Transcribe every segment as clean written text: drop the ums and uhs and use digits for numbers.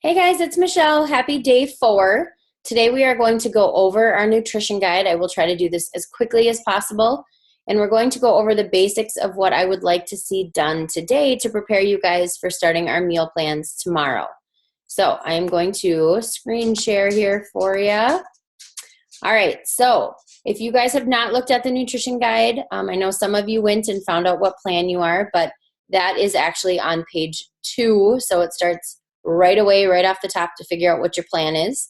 Hey guys, it's Michelle. Happy day 4. Today we are going to go over our nutrition guide. I will try to do this as quickly as possible. And we're going to go over the basics of what I would like to see done today to prepare you guys for starting our meal plans tomorrow. So I am going to screen share here for you. All right, so if you guys have not looked at the nutrition guide, I know some of you went and found out what plan you are, but that is actually on page 2. So it starts right away, right off the top to figure out what your plan is.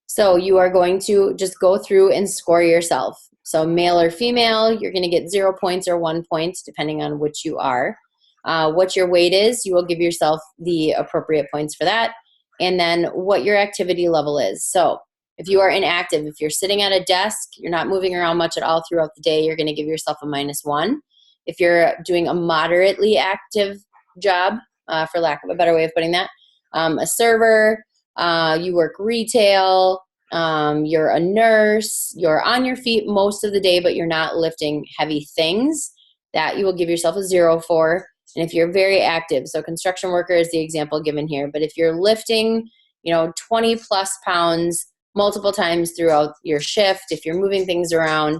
So you are going to just go through and score yourself. So male or female, you're going to get 0 points or 1 point, depending on which you are. What your weight is, you will give yourself the appropriate points for that. And then what your activity level is. So if you are inactive, if you're sitting at a desk, you're not moving around much at all throughout the day, you're going to give yourself a -1. If you're doing a moderately active job, for lack of a better way of putting that, a server, you work retail, you're a nurse, you're on your feet most of the day, but you're not lifting heavy things, that you will give yourself a 0 for. And if you're very active, so construction worker is the example given here, but if you're lifting, 20 plus pounds multiple times throughout your shift, if you're moving things around,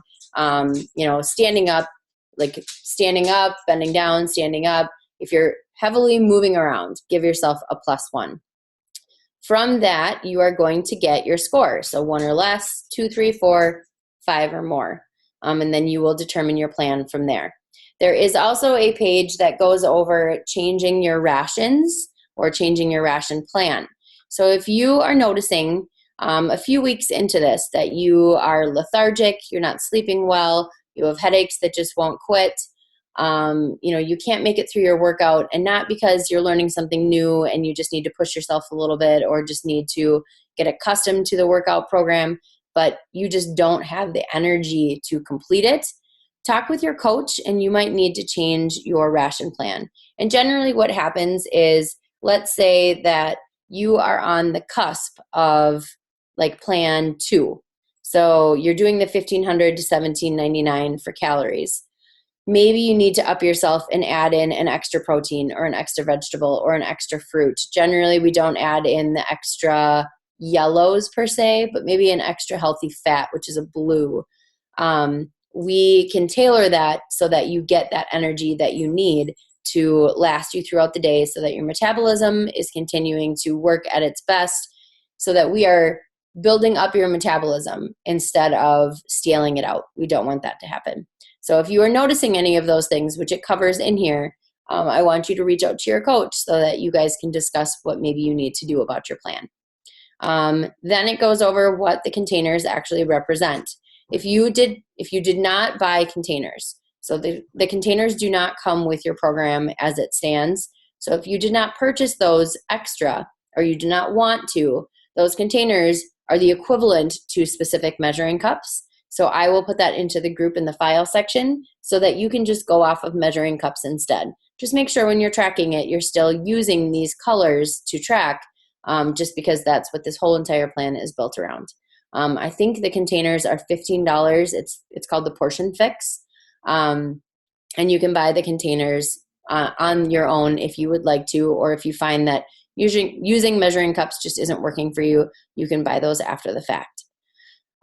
standing up, like standing up, bending down, standing up, if you're heavily moving around, give yourself a +1. From that, you are going to get your score. So 1 or less, 2, 3, 4, 5 or more. And then you will determine your plan from there. There is also a page that goes over changing your rations or changing your ration plan. So if you are noticing a few weeks into this that you are lethargic, you're not sleeping well, you have headaches that just won't quit, you can't make it through your workout, and not because you're learning something new and you just need to push yourself a little bit or just need to get accustomed to the workout program, but you just don't have the energy to complete it, talk with your coach and you might need to change your ration plan. And generally what happens is, let's say that you are on the cusp of like plan 2. So you're doing the 1500 to 1799 for calories. Maybe you need to up yourself and add in an extra protein or an extra vegetable or an extra fruit. Generally, we don't add in the extra yellows per se, but maybe an extra healthy fat, which is a blue. We can tailor that so that you get that energy that you need to last you throughout the day, so that your metabolism is continuing to work at its best, so that we are building up your metabolism instead of stealing it out. We don't want that to happen. So if you are noticing any of those things, which it covers in here, I want you to reach out to your coach so that you guys can discuss what maybe you need to do about your plan. Then it goes over what the containers actually represent. If you did not buy containers, so the containers do not come with your program as it stands. So if you did not purchase those extra, or you do not want to, those containers are the equivalent to specific measuring cups. So I will put that into the group in the file section so that you can just go off of measuring cups instead. Just make sure when you're tracking it, you're still using these colors to track, just because that's what this whole entire plan is built around. I think the containers are $15. It's called the Portion Fix. And you can buy the containers on your own if you would like to, or if you find that using measuring cups just isn't working for you, you can buy those after the fact.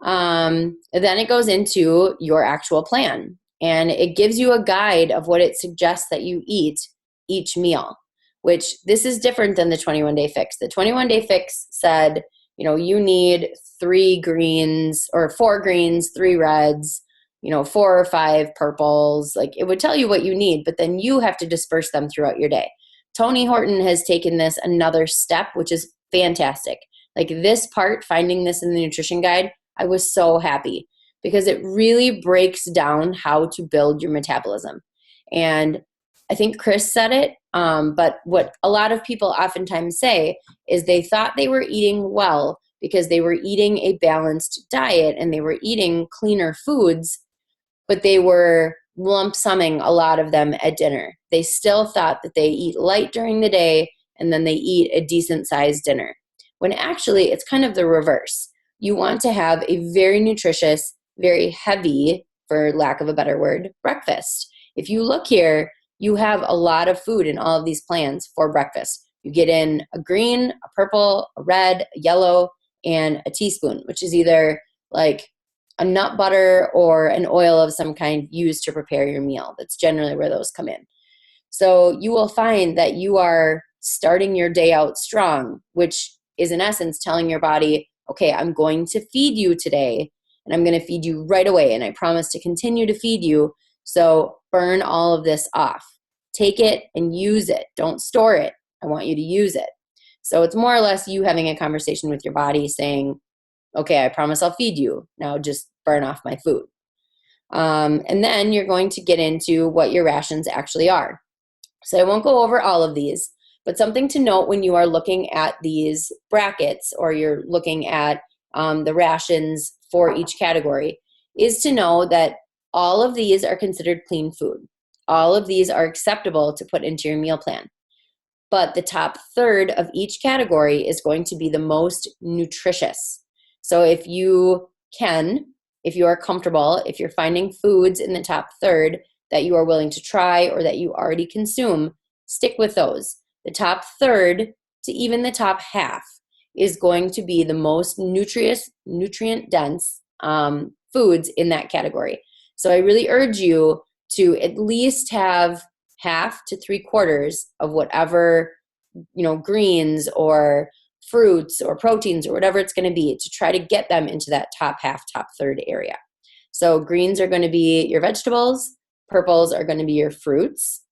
Then it goes into your actual plan, and it gives you a guide of what it suggests that you eat each meal, which this is different than the 21-day fix. The 21-day fix said, you need 3 greens or 4 greens, 3 reds, 4 or 5 purples. Like, it would tell you what you need, but then you have to disperse them throughout your day. Tony Horton has taken this another step, which is fantastic. Like, this part, finding this in the nutrition guide, I was so happy because it really breaks down how to build your metabolism. And I think Chris said it, but what a lot of people oftentimes say is they thought they were eating well because they were eating a balanced diet and they were eating cleaner foods, but they were lump summing a lot of them at dinner. They still thought that they eat light during the day and then they eat a decent sized dinner, when actually it's kind of the reverse. You want to have a very nutritious, very heavy, for lack of a better word, breakfast. If you look here, you have a lot of food in all of these plans for breakfast. You get in a green, a purple, a red, a yellow, and a teaspoon, which is either like a nut butter or an oil of some kind used to prepare your meal. That's generally where those come in. So you will find that you are starting your day out strong, which is in essence telling your body, okay, I'm going to feed you today, and I'm going to feed you right away, and I promise to continue to feed you. So burn all of this off. Take it and use it. Don't store it. I want you to use it. So it's more or less you having a conversation with your body saying, okay, I promise I'll feed you. Now just burn off my food. And then you're going to get into what your rations actually are. So I won't go over all of these, but something to note when you are looking at these brackets or you're looking at the rations for each category is to know that all of these are considered clean food. All of these are acceptable to put into your meal plan. But the top third of each category is going to be the most nutritious. So if you are comfortable, if you're finding foods in the top third that you are willing to try or that you already consume, stick with those. The top third to even the top half is going to be the most nutrient-dense foods in that category. So I really urge you to at least have half to 3/4 of whatever, greens or fruits or proteins or whatever it's going to be, to try to get them into that top half, top third area. So greens are going to be your vegetables, purples are going to be your fruits.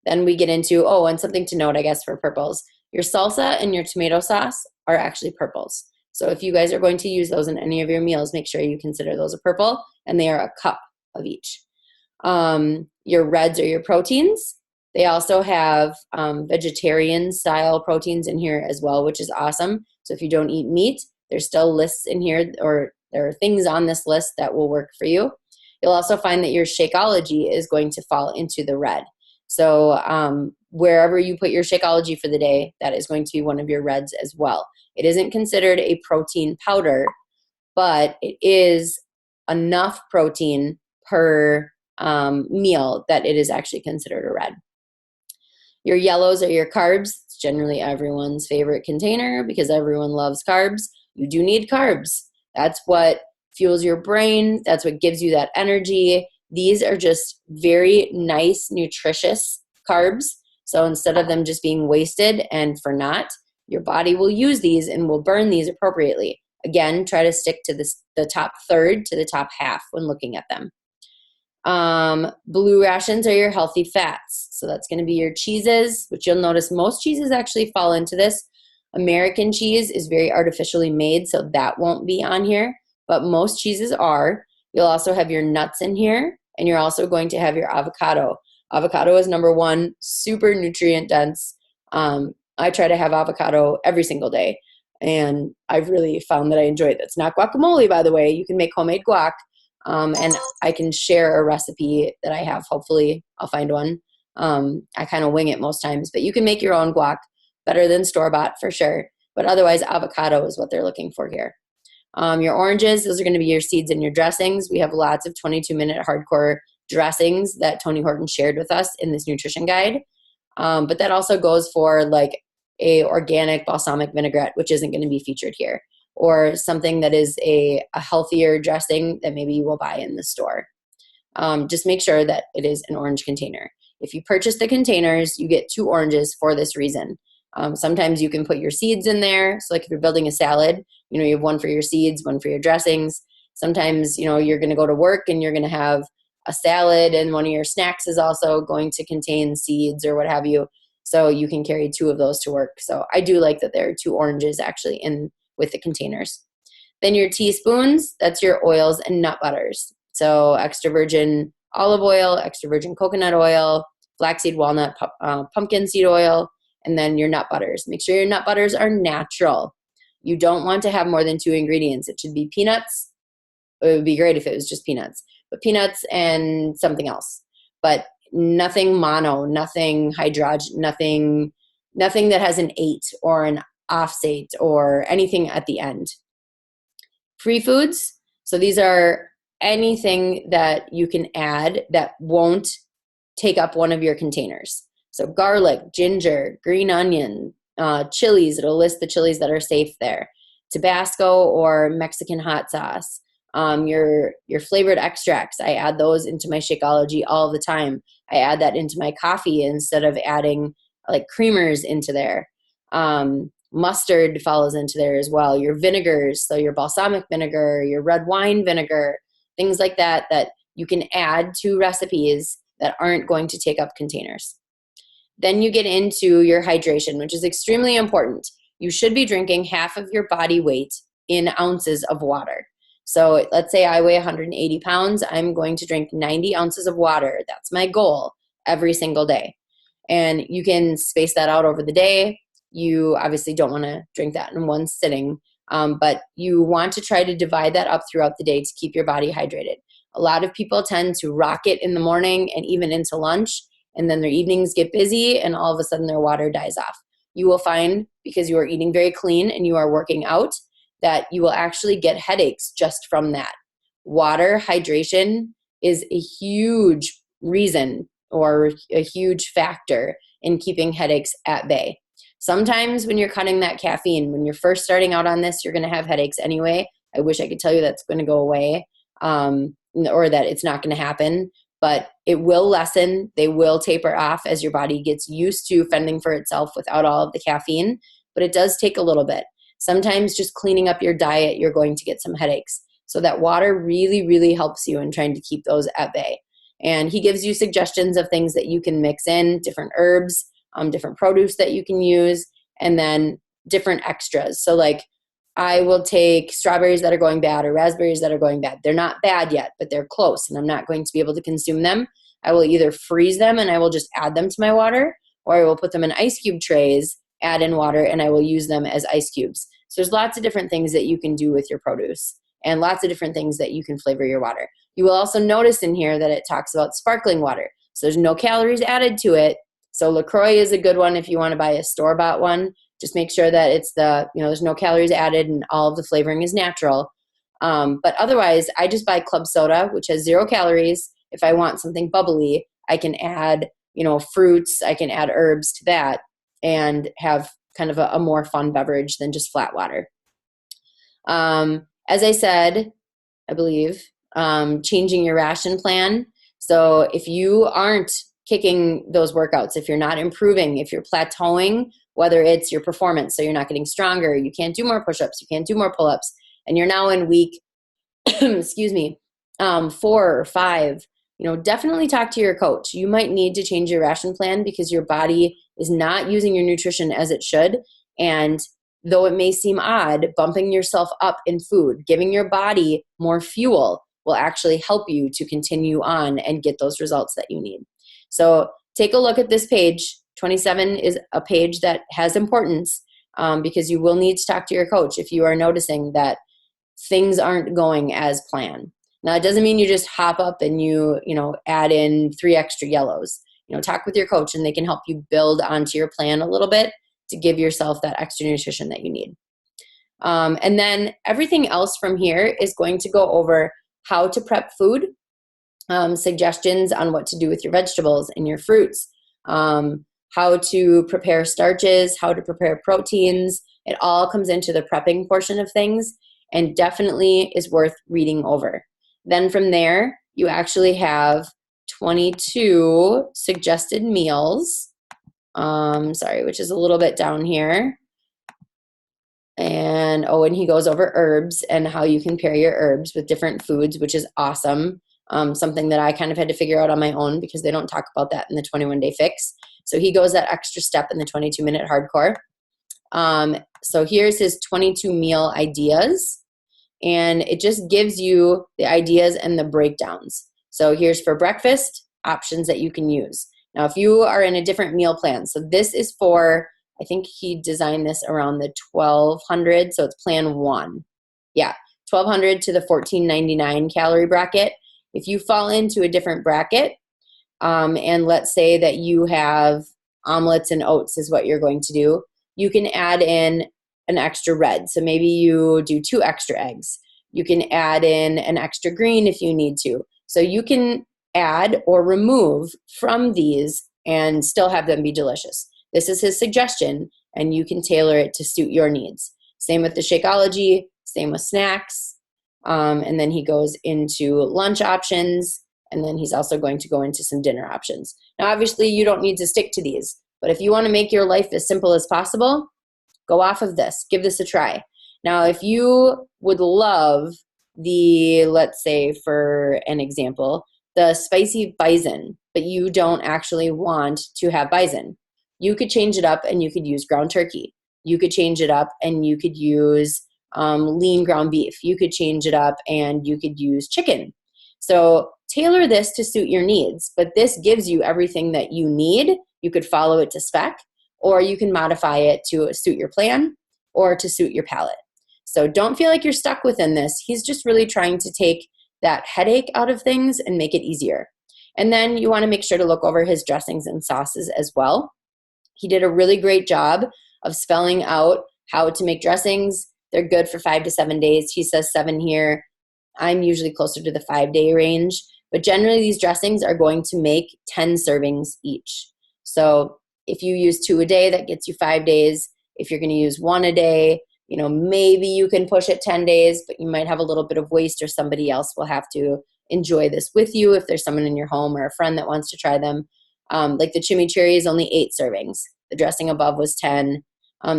Then we get into, and something to note, I guess, for purples, your salsa and your tomato sauce are actually purples. So if you guys are going to use those in any of your meals, make sure you consider those a purple, and they are a cup of each. Your reds are your proteins. They also have vegetarian style proteins in here as well, which is awesome. So if you don't eat meat, there's still lists in here, or there are things on this list that will work for you. You'll also find that your Shakeology is going to fall into the red. So wherever you put your Shakeology for the day, that is going to be one of your reds as well. It isn't considered a protein powder, but it is enough protein per meal that it is actually considered a red. Your yellows are your carbs. It's generally everyone's favorite container because everyone loves carbs. You do need carbs. That's what fuels your brain. That's what gives you that energy. These are just very nice, nutritious carbs. So instead of them just being wasted and for naught, your body will use these and will burn these appropriately. Again, try to stick to the top third to the top half when looking at them. Blue rations are your healthy fats. So that's going to be your cheeses, which you'll notice most cheeses actually fall into this. American cheese is very artificially made, so that won't be on here, but most cheeses are. You'll also have your nuts in here, and you're also going to have your avocado. Avocado is number one, super nutrient dense. I try to have avocado every single day, and I've really found that I enjoy it. It's not guacamole, by the way. You can make homemade guac. And I can share a recipe that I have. Hopefully I'll find one. I kind of wing it most times, but you can make your own guac, better than store-bought for sure. But otherwise, avocado is what they're looking for here. Your oranges, those are going to be your seeds and your dressings. We have lots of 22-minute hardcore dressings that Tony Horton shared with us in this nutrition guide. But that also goes for like a organic balsamic vinaigrette, which isn't going to be featured here, or something that is a healthier dressing that maybe you will buy in the store. Just make sure that it is an orange container. If you purchase the containers, you get 2 oranges for this reason. Sometimes you can put your seeds in there. So like if you're building a salad, you have one for your seeds, one for your dressings. Sometimes, you're going to go to work and you're going to have a salad and one of your snacks is also going to contain seeds or what have you. So you can carry 2 of those to work. So I do like that there are 2 oranges actually in with the containers. Then your teaspoons, that's your oils and nut butters. So extra virgin olive oil, extra virgin coconut oil, flaxseed, walnut, pumpkin seed oil, and then your nut butters. Make sure your nut butters are natural. You don't want to have more than 2 ingredients. It should be peanuts. It would be great if it was just peanuts, but peanuts and something else. But nothing mono, nothing hydrogen, nothing that has an 8 or an offsate or anything at the end. Free foods. So these are anything that you can add that won't take up one of your containers. So garlic, ginger, green onion, chilies, it'll list the chilies that are safe there. Tabasco or Mexican hot sauce. Your flavored extracts, I add those into my Shakeology all the time. I add that into my coffee instead of adding like creamers into there. Mustard follows into there as well. Your vinegars, so your balsamic vinegar, your red wine vinegar, things like that that you can add to recipes that aren't going to take up containers. Then you get into your hydration, which is extremely important. You should be drinking half of your body weight in ounces of water. So let's say I weigh 180 pounds. I'm going to drink 90 ounces of water. That's my goal every single day. And you can space that out over the day. You obviously don't want to drink that in one sitting, but you want to try to divide that up throughout the day to keep your body hydrated. A lot of people tend to rock it in the morning and even into lunch, and then their evenings get busy and all of a sudden their water dies off. You will find, because you are eating very clean and you are working out, that you will actually get headaches just from that. Water hydration is a huge reason or a huge factor in keeping headaches at bay. Sometimes when you're cutting that caffeine, when you're first starting out on this, you're going to have headaches anyway. I wish I could tell you that's going to go away, or that it's not going to happen, but it will lessen. They will taper off as your body gets used to fending for itself without all of the caffeine, but it does take a little bit. Sometimes just cleaning up your diet, you're going to get some headaches. So that water really, really helps you in trying to keep those at bay. And he gives you suggestions of things that you can mix in, different herbs, different produce that you can use, and then different extras. So like I will take strawberries that are going bad or raspberries that are going bad. They're not bad yet, but they're close, and I'm not going to be able to consume them. I will either freeze them and I will just add them to my water, or I will put them in ice cube trays, add in water, and I will use them as ice cubes. So there's lots of different things that you can do with your produce and lots of different things that you can flavor your water. You will also notice in here that it talks about sparkling water. So there's no calories added to it. So LaCroix is a good one if you want to buy a store-bought one. Just make sure that it's there's no calories added and all of the flavoring is natural. But otherwise, I just buy club soda, which has 0 calories. If I want something bubbly, I can add, fruits, I can add herbs to that and have kind of a more fun beverage than just flat water. As I said, I believe, changing your ration plan. So if you aren't kicking those workouts, if you're not improving, if you're plateauing, whether it's your performance, so you're not getting stronger, you can't do more push-ups, you can't do more pull-ups, and you're now in week, 4 or 5, definitely talk to your coach. You might need to change your ration plan because your body is not using your nutrition as it should. And though it may seem odd, bumping yourself up in food, giving your body more fuel will actually help you to continue on and get those results that you need. So take a look at this page. 27 is a page that has importance because you will need to talk to your coach if you are noticing that things aren't going as planned. Now, it doesn't mean you just hop up and you add in 3 extra yellows. Talk with your coach and they can help you build onto your plan a little bit to give yourself that extra nutrition that you need. And then everything else from here is going to go over how to prep food, suggestions on what to do with your vegetables and your fruits, how to prepare starches, how to prepare proteins. It all comes into the prepping portion of things and definitely is worth reading over. Then from there, you actually have 22 suggested meals, which is a little bit down here. And he goes over herbs and how you can pair your herbs with different foods, which is awesome. Something that I kind of had to figure out on my own because they don't talk about that in the 21-day fix. So he goes that extra step in the 22-minute hardcore. So here's his 22 meal ideas. And it just gives you the ideas and the breakdowns. So here's for breakfast, options that you can use. Now, if you are in a different meal plan, so this is for, I think he designed this around the 1200, so it's plan 1. Yeah, 1200 to the 1499 calorie bracket. If you fall into a different bracket, and let's say that you have omelets and oats is what you're going to do, you can add in an extra red. So maybe you do 2 extra eggs. You can add in an extra green if you need to. So you can add or remove from these and still have them be delicious. This is his suggestion. and you can tailor it to suit your needs. Same with the Shakeology, same with snacks. And then he goes into lunch options, and then he's also going to go into some dinner options. Now, obviously, you don't need to stick to these, but if you want to make your life as simple as possible, go off of this. Give this a try. Now, if you would love the, let's say for an example, the spicy bison, but you don't actually want to have bison, you could change it up and you could use ground turkey. You could change it up and you could use lean ground beef. You could change it up and you could use chicken. So tailor this to suit your needs, but this gives you everything that you need. You could follow it to spec, or you can modify it to suit your plan or to suit your palate. So don't feel like you're stuck within this. He's just really trying to take that headache out of things and make it easier. And then you want to make sure to look over his dressings and sauces as well. He did a really great job of spelling out how to make dressings. They're good for 5 to 7 days. He says 7 here. I'm usually closer to the 5-day range. But generally, these dressings are going to make 10 servings each. So if you use 2 a day, that gets you 5 days. If you're going to use 1 a day, maybe you can push it 10 days, but you might have a little bit of waste, or somebody else will have to enjoy this with you if there's someone in your home or a friend that wants to try them. Like the chimichurri is only 8 servings. The dressing above was 10.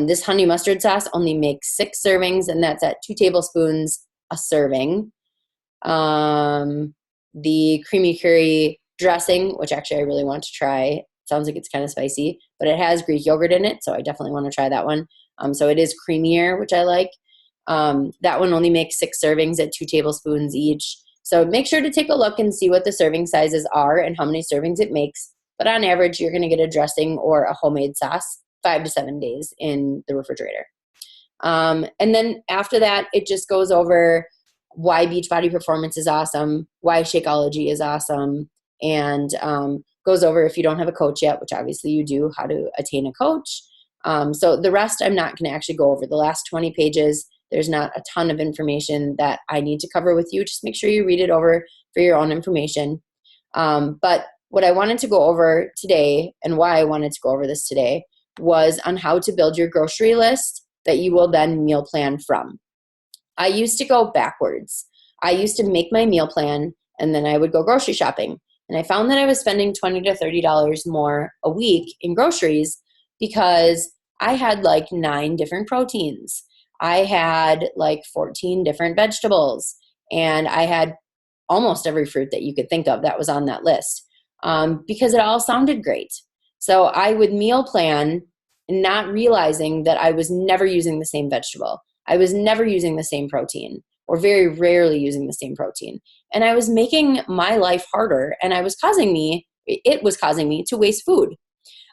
This honey mustard sauce only makes 6 servings, and that's at 2 tablespoons a serving. The creamy curry dressing, which actually I really want to try, sounds like it's kind of spicy, but it has Greek yogurt in it, so I definitely want to try that one. So it is creamier, which I like. That one only makes 6 servings at 2 tablespoons each. So make sure to take a look and see what the serving sizes are and how many servings it makes. But on average, you're going to get a dressing or a homemade sauce 5 to 7 days in the refrigerator. And then after that, it just goes over why Beachbody Performance is awesome, why Shakeology is awesome, and goes over, if you don't have a coach yet, which obviously you do, how to attain a coach. So the rest I'm not going to actually go over. The last 20 pages, there's not a ton of information that I need to cover with you. Just make sure you read it over for your own information. But what I wanted to go over today, and why I wanted to go over this today, was on how to build your grocery list that you will then meal plan from. I used to go backwards. I used to make my meal plan, and then I would go grocery shopping. And I found that I was spending $20 to $30 more a week in groceries because I had like 9 different proteins. I had like 14 different vegetables, and I had almost every fruit that you could think of that was on that list because it all sounded great. So I would meal plan, not realizing that I was never using the same vegetable. I was never using the same protein, or very rarely using the same protein. And I was making my life harder, and it was causing me to waste food.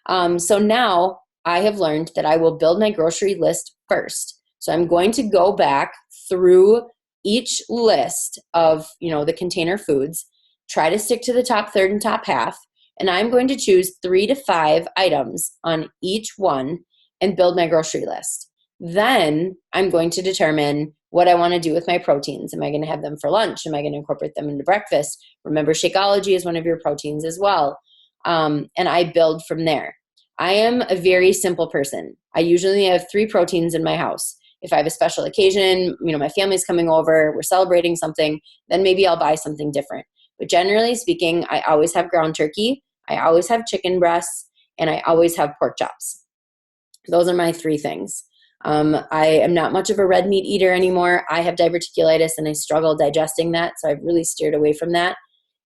So now I have learned that I will build my grocery list first. So I'm going to go back through each list of, the container foods, try to stick to the top third and top half, and I'm going to choose 3 to 5 items on each one and build my grocery list. Then I'm going to determine what I want to do with my proteins. Am I going to have them for lunch? Am I going to incorporate them into breakfast? Remember, Shakeology is one of your proteins as well. And I build from there. I am a very simple person. I usually have 3 proteins in my house. If I have a special occasion, my family's coming over, we're celebrating something, then maybe I'll buy something different. But generally speaking, I always have ground turkey, I always have chicken breasts, and I always have pork chops. Those are my 3 things. I am not much of a red meat eater anymore. I have diverticulitis and I struggle digesting that, so I've really steered away from that.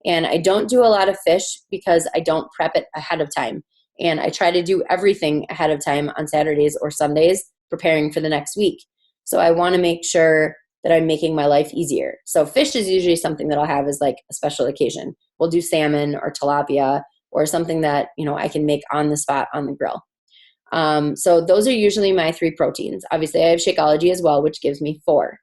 And I don't do a lot of fish because I don't prep it ahead of time. And I try to do everything ahead of time on Saturdays or Sundays, preparing for the next week. So I want to make sure that I'm making my life easier. So fish is usually something that I'll have as like a special occasion. We'll do salmon or tilapia or something that, I can make on the spot on the grill. So those are usually my 3 proteins. Obviously, I have Shakeology as well, which gives me 4.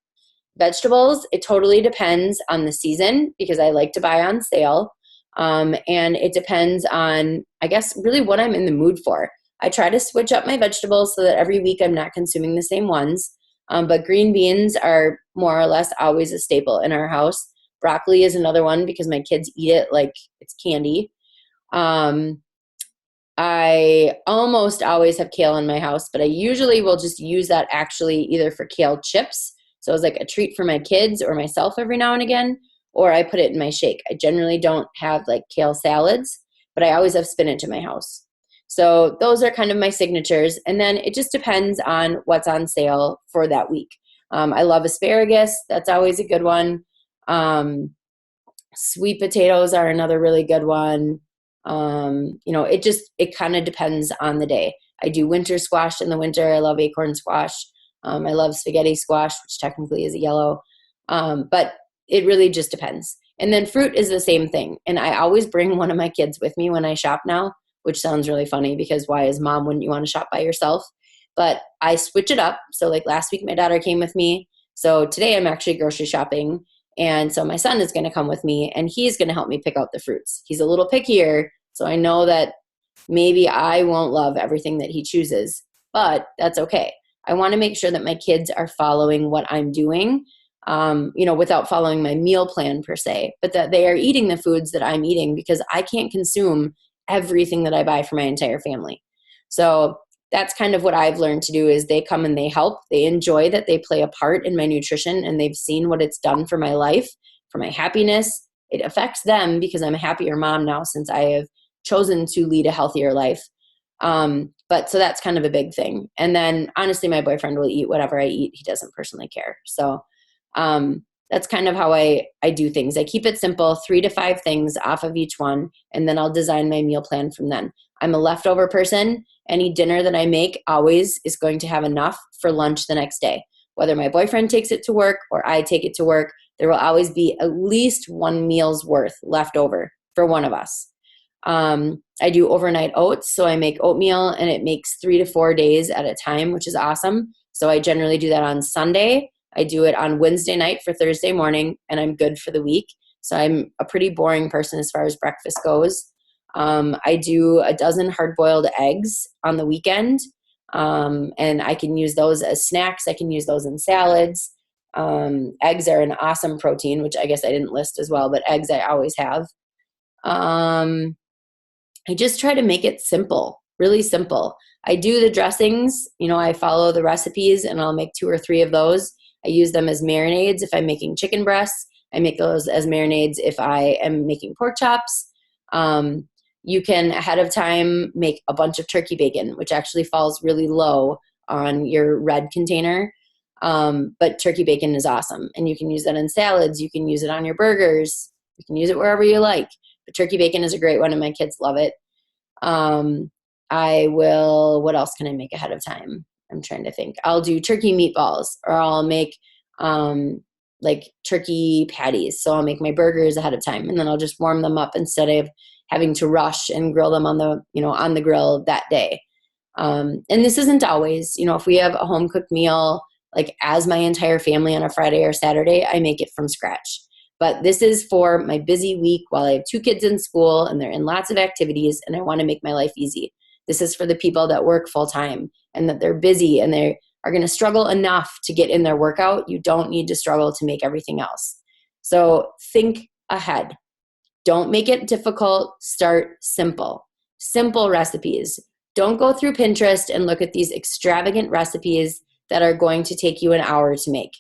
Vegetables, it totally depends on the season because I like to buy on sale. And it depends on, I guess, really what I'm in the mood for. I try to switch up my vegetables so that every week I'm not consuming the same ones. But green beans are more or less always a staple in our house. Broccoli is another one because my kids eat it like it's candy. I almost always have kale in my house, but I usually will just use that actually either for kale chips. So it's like a treat for my kids or myself every now and again, or I put it in my shake. I generally don't have like kale salads, but I always have spinach in my house. So those are kind of my signatures. And then it just depends on what's on sale for that week. I love asparagus. That's always a good one. Sweet potatoes are another really good one. It kind of depends on the day. I do winter squash in the winter. I love acorn squash. I love spaghetti squash, which technically is a yellow. But it really just depends. And then fruit is the same thing. And I always bring one of my kids with me when I shop now, which sounds really funny because why as mom wouldn't you want to shop by yourself? But I switch it up. So like last week, my daughter came with me. So today I'm actually grocery shopping. And so my son is going to come with me and he's going to help me pick out the fruits. He's a little pickier. So I know that maybe I won't love everything that he chooses, but that's okay. I want to make sure that my kids are following what I'm doing, without following my meal plan per se, but that they are eating the foods that I'm eating because I can't consume everything that I buy for my entire family. So that's kind of what I've learned to do is they come and they help. They enjoy that they play a part in my nutrition and they've seen what it's done for my life, for my happiness. It affects them because I'm a happier mom now since I have chosen to lead a healthier life. But so that's kind of a big thing. And then honestly, my boyfriend will eat whatever I eat. He doesn't personally care. So that's kind of how I do things. I keep it simple, 3 to 5 things off of each one, and then I'll design my meal plan from then. I'm a leftover person. Any dinner that I make always is going to have enough for lunch the next day. Whether my boyfriend takes it to work or I take it to work, there will always be at least one meal's worth left over for one of us. I do overnight oats, so I make oatmeal and it makes 3 to 4 days at a time, which is awesome. So I generally do that on Sunday. I do it on Wednesday night for Thursday morning, and I'm good for the week. So I'm a pretty boring person as far as breakfast goes. I do a dozen hard-boiled eggs on the weekend, and I can use those as snacks. I can use those in salads. Eggs are an awesome protein, which I guess I didn't list as well, but eggs I always have. I just try to make it simple, really simple. I do the dressings, I follow the recipes and I'll make 2 or 3 of those. I use them as marinades if I'm making chicken breasts. I make those as marinades if I am making pork chops. You can ahead of time make a bunch of turkey bacon, which actually falls really low on your red container. But turkey bacon is awesome. And you can use that in salads. You can use it on your burgers. You can use it wherever you like. But turkey bacon is a great one and my kids love it. What else can I make ahead of time? I'm trying to think. I'll do turkey meatballs or I'll make like turkey patties. So I'll make my burgers ahead of time and then I'll just warm them up instead of having to rush and grill them on the grill that day. And this isn't always, if we have a home cooked meal, like as my entire family on a Friday or Saturday, I make it from scratch. But this is for my busy week while I have 2 kids in school and they're in lots of activities and I want to make my life easy. This is for the people that work full time and that they're busy and they are going to struggle enough to get in their workout. You don't need to struggle to make everything else. So think ahead. Don't make it difficult. Start simple. Simple recipes. Don't go through Pinterest and look at these extravagant recipes that are going to take you an hour to make.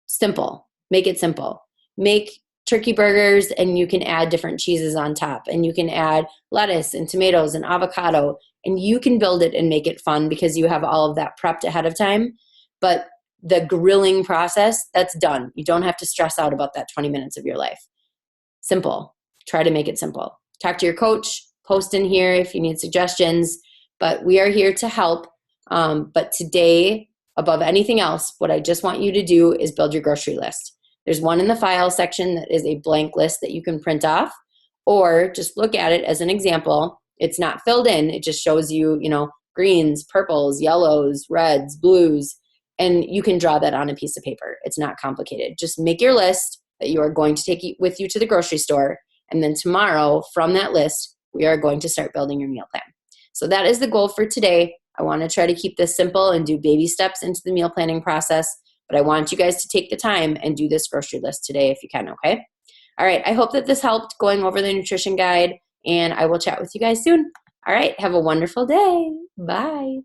Simple. Make it simple. Make turkey burgers and you can add different cheeses on top and you can add lettuce and tomatoes and avocado and you can build it and make it fun because you have all of that prepped ahead of time. But the grilling process, that's done. You don't have to stress out about that 20 minutes of your life. Simple. Try to make it simple. Talk to your coach, post in here if you need suggestions, but we are here to help. But today, above anything else, what I just want you to do is build your grocery list. There's one in the file section that is a blank list that you can print off, or just look at it as an example. It's not filled in. It just shows you, greens, purples, yellows, reds, blues, and you can draw that on a piece of paper. It's not complicated. Just make your list that you are going to take with you to the grocery store, and then tomorrow from that list, we are going to start building your meal plan. So that is the goal for today. I want to try to keep this simple and do baby steps into the meal planning process. But I want you guys to take the time and do this grocery list today if you can, okay? All right, I hope that this helped going over the nutrition guide, and I will chat with you guys soon. All right, have a wonderful day. Bye.